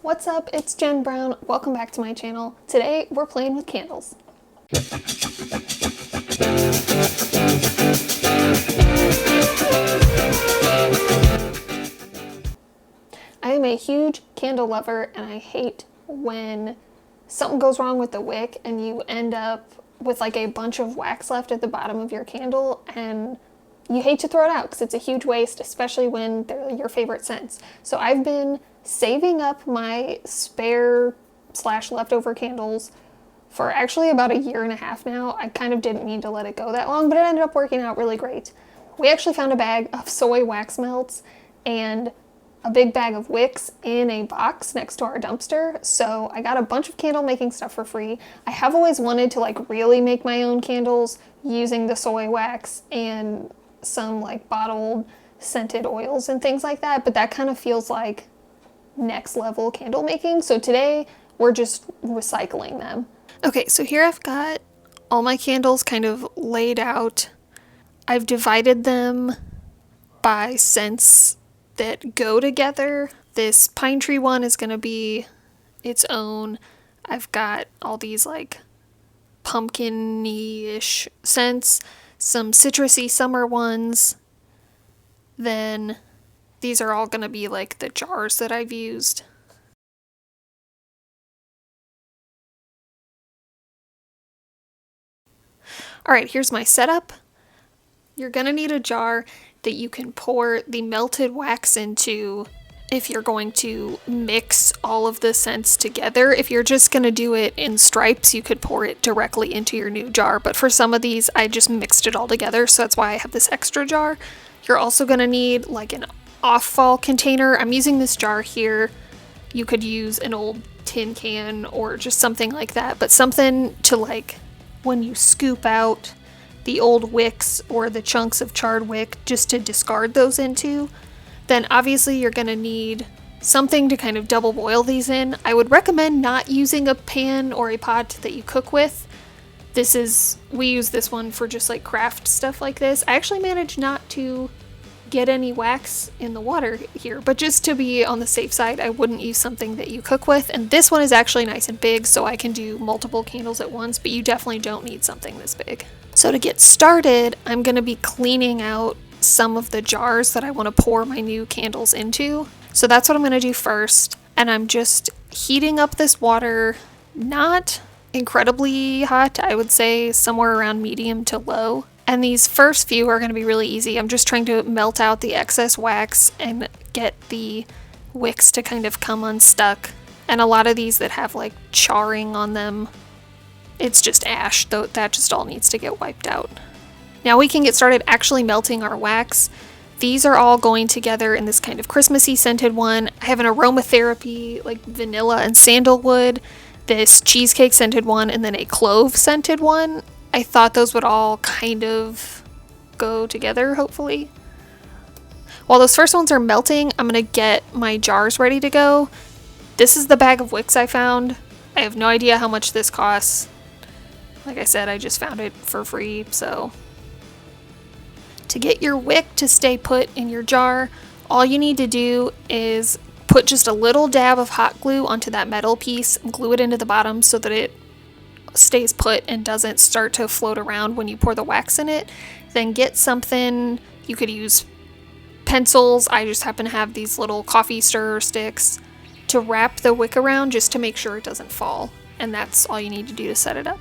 What's up? It's Jen Brown. Welcome back to my channel. Today we're playing with candles. I am a huge candle lover and I hate when something goes wrong with the wick and you end up with like a bunch of wax left at the bottom of your candle, and you hate to throw it out because it's a huge waste, especially when they're your favorite scents. So I've been saving up my spare / leftover candles for actually about a year and a half now. I kind of didn't mean to let it go that long, but it ended up working out really great. We actually found a bag of soy wax melts and a big bag of wicks in a box next to our dumpster. So I got a bunch of candle making stuff for free. I have always wanted to like really make my own candles using the soy wax and some like bottled scented oils and things like that, but that kind of feels like next level candle making. So today we're just recycling them. Okay, so here I've got all my candles kind of laid out. I've divided them by scents that go together. This pine tree one is going to be its own. I've got all these like pumpkin-y-ish scents, some citrusy summer ones. Then these are all going to be like the jars that I've used. Alright, here's my setup. You're going to need a jar that you can pour the melted wax into if you're going to mix all of the scents together. If you're just going to do it in stripes, you could pour it directly into your new jar. But for some of these, I just mixed it all together, so that's why I have this extra jar. You're also going to need like an off-fall container. I'm using this jar here. You could use an old tin can or just something like that, but something to like when you scoop out the old wicks or the chunks of charred wick, just to discard those into. Then obviously you're going to need something to kind of double boil these in. I would recommend not using a pan or a pot that you cook with. We use this one for just like craft stuff like this. I actually managed not to get any wax in the water here, but just to be on the safe side, I wouldn't use something that you cook with. And this one is actually nice and big, so I can do multiple candles at once, but you definitely don't need something this big. So to get started, I'm going to be cleaning out some of the jars that I want to pour my new candles into. So that's what I'm going to do first. And I'm just heating up this water, not incredibly hot, I would say somewhere around medium to low. And these first few are going to be really easy. I'm just trying to melt out the excess wax and get the wicks to kind of come unstuck. And a lot of these that have like charring on them, it's just ash, though that just all needs to get wiped out. Now we can get started actually melting our wax. These are all going together in this kind of Christmassy scented one. I have an aromatherapy like vanilla and sandalwood, this cheesecake scented one, and then a clove scented one. I thought those would all kind of go together, hopefully. While those first ones are melting, I'm going to get my jars ready to go. This is the bag of wicks I found. I have no idea how much this costs. Like I said, I just found it for free, so. To get your wick to stay put in your jar, all you need to do is put just a little dab of hot glue onto that metal piece and glue it into the bottom so that it stays put and doesn't start to float around when you pour the wax in it. Then get something, you could use pencils, I just happen to have these little coffee stirrer sticks, to wrap the wick around just to make sure it doesn't fall. And that's all you need to do to set it up.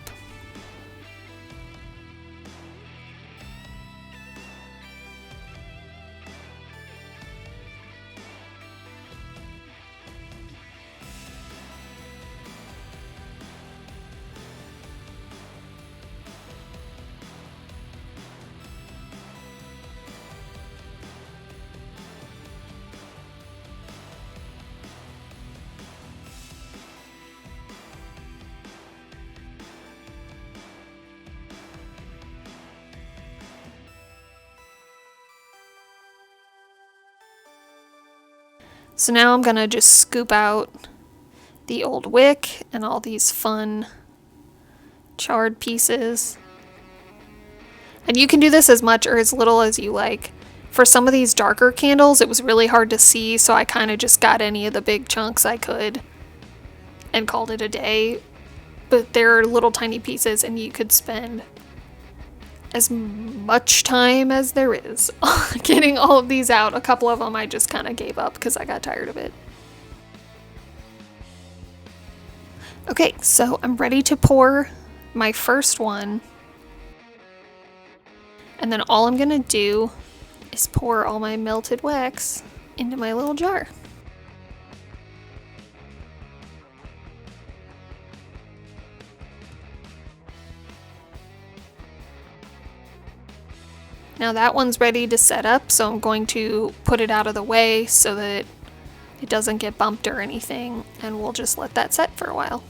So now I'm gonna just scoop out the old wick and all these fun charred pieces. And you can do this as much or as little as you like. For some of these darker candles, it was really hard to see, so I kind of just got any of the big chunks I could. and called it a day. But they're little tiny pieces, and you could spend as much time as there is getting all of these out. A couple of them I just kind of gave up because I got tired of it. Okay, so I'm ready to pour my first one. And then all I'm gonna do is pour all my melted wax into my little jar. Now that one's ready to set up, so I'm going to put it out of the way so that it doesn't get bumped or anything, and we'll just let that set for a while.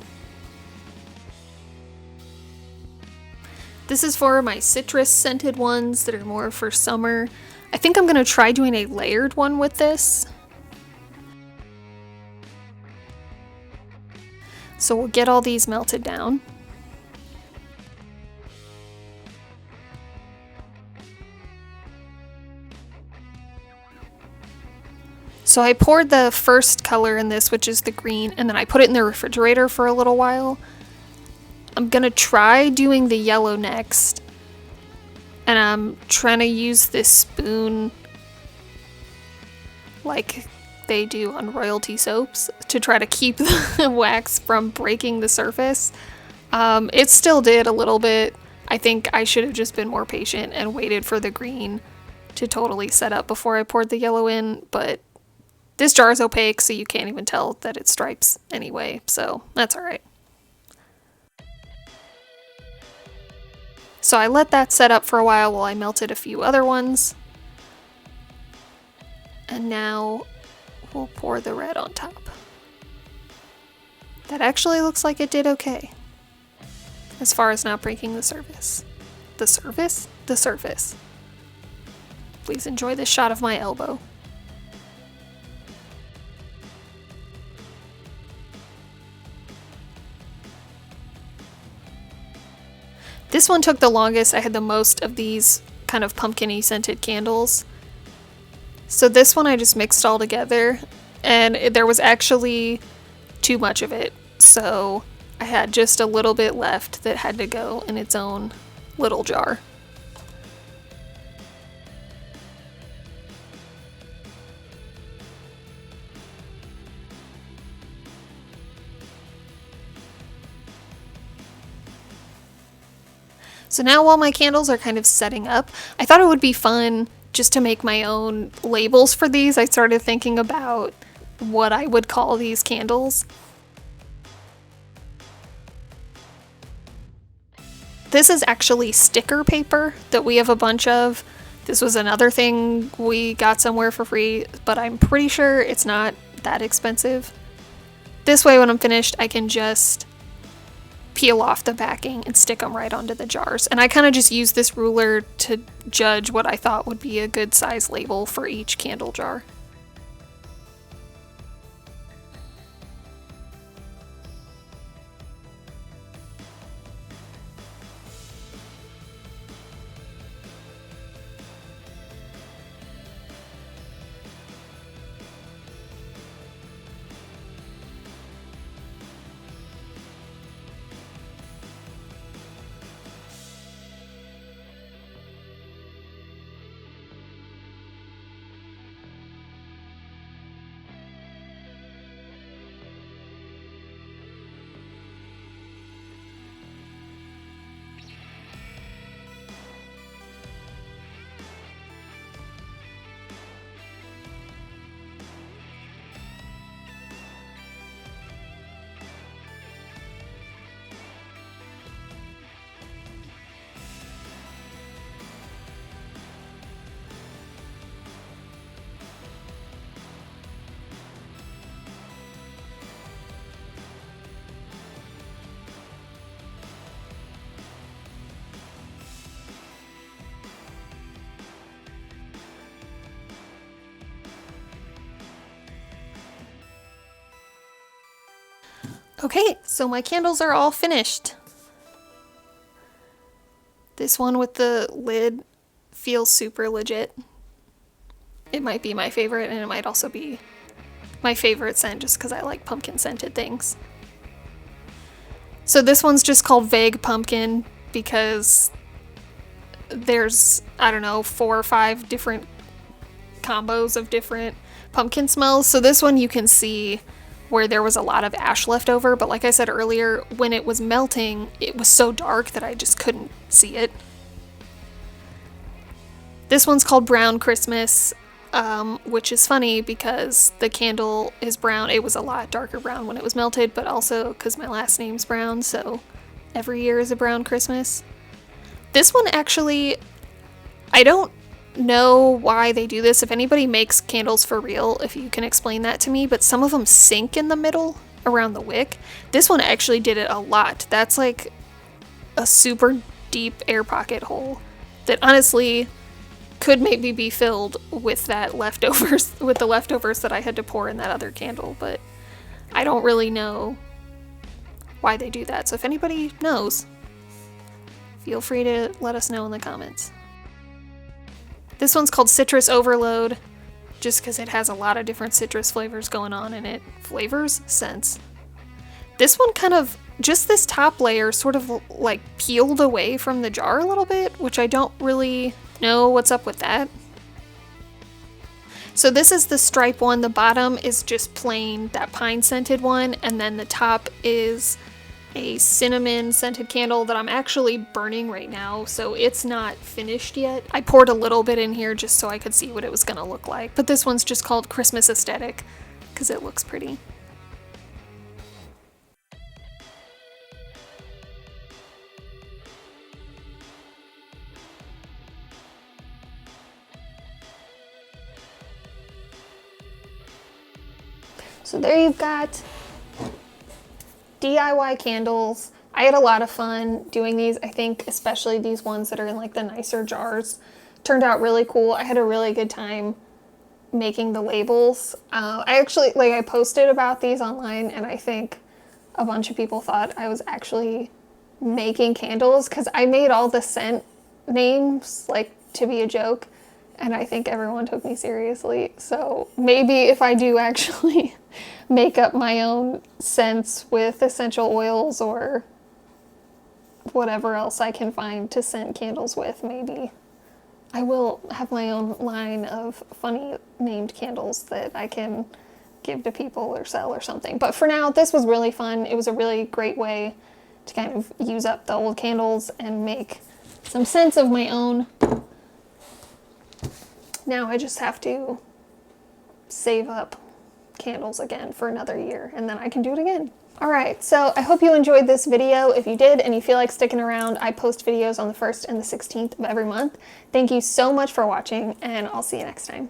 This is for my citrus scented ones that are more for summer. I think I'm going to try doing a layered one with this. So we'll get all these melted down. So I poured the first color in this, which is the green, and then I put it in the refrigerator for a little while. I'm gonna try doing the yellow next, and I'm trying to use this spoon like they do on royalty soaps to try to keep the wax from breaking the surface. It still did a little bit. I think I should have just been more patient and waited for the green to totally set up before I poured the yellow in, but this jar is opaque, so you can't even tell that it's stripes anyway, so that's alright. So I let that set up for a while I melted a few other ones. And now we'll pour the red on top. That actually looks like it did okay. As far as not breaking the surface. The surface? The surface. Please enjoy this shot of my elbow. This one took the longest. I had the most of these kind of pumpkin-y scented candles. So this one I just mixed all together, and there was actually too much of it. So I had just a little bit left that had to go in its own little jar. So now while my candles are kind of setting up, I thought it would be fun just to make my own labels for these. I started thinking about what I would call these candles. This is actually sticker paper that we have a bunch of. This was another thing we got somewhere for free, but I'm pretty sure it's not that expensive. This way when I'm finished, I can just peel off the backing and stick them right onto the jars. And I kind of just use this ruler to judge what I thought would be a good size label for each candle jar. Okay, so my candles are all finished. This one with the lid feels super legit. It might be my favorite, and it might also be my favorite scent just because I like pumpkin scented things. So this one's just called Vague Pumpkin because there's, I don't know, 4 or 5 different combos of different pumpkin smells. So this one you can see where there was a lot of ash left over, but like I said earlier, when it was melting, it was so dark that I just couldn't see it. This one's called Brown Christmas, which is funny because the candle is brown. It was a lot darker brown when it was melted, but also because my last name's Brown, so every year is a brown Christmas. This one actually, I don't know why they do this. If anybody makes candles for real, if you can explain that to me, but some of them sink in the middle around the wick. This one actually did it a lot. That's like a super deep air pocket hole that honestly could maybe be filled with that leftovers, with the leftovers that I had to pour in that other candle, but I don't really know why they do that. So if anybody knows, feel free to let us know in the comments. This one's called Citrus Overload, just because it has a lot of different citrus flavors going on in it. Flavors? Scents. This one kind of, just this top layer sort of like peeled away from the jar a little bit, which I don't really know what's up with that. So this is the stripe one. The bottom is just plain, that pine scented one, and then the top is a cinnamon scented candle that I'm actually burning right now, so it's not finished yet. I poured a little bit in here just so I could see what it was gonna look like, but this one's just called Christmas Aesthetic because it looks pretty. So there you've got DIY candles. I had a lot of fun doing these. I think especially these ones that are in like the nicer jars turned out really cool. I had a really good time making the labels. I actually, like, I posted about these online and I think a bunch of people thought I was actually making candles because I made all the scent names like to be a joke, and I think everyone took me seriously. So maybe if I do actually make up my own scents with essential oils or whatever else I can find to scent candles with, maybe I will have my own line of funny named candles that I can give to people or sell or something. But for now, this was really fun. It was a really great way to kind of use up the old candles and make some scents of my own. Now I just have to save up candles again for another year and then I can do it again. Alright, so I hope you enjoyed this video. If you did and you feel like sticking around, I post videos on the 1st and the 16th of every month. Thank you so much for watching, and I'll see you next time.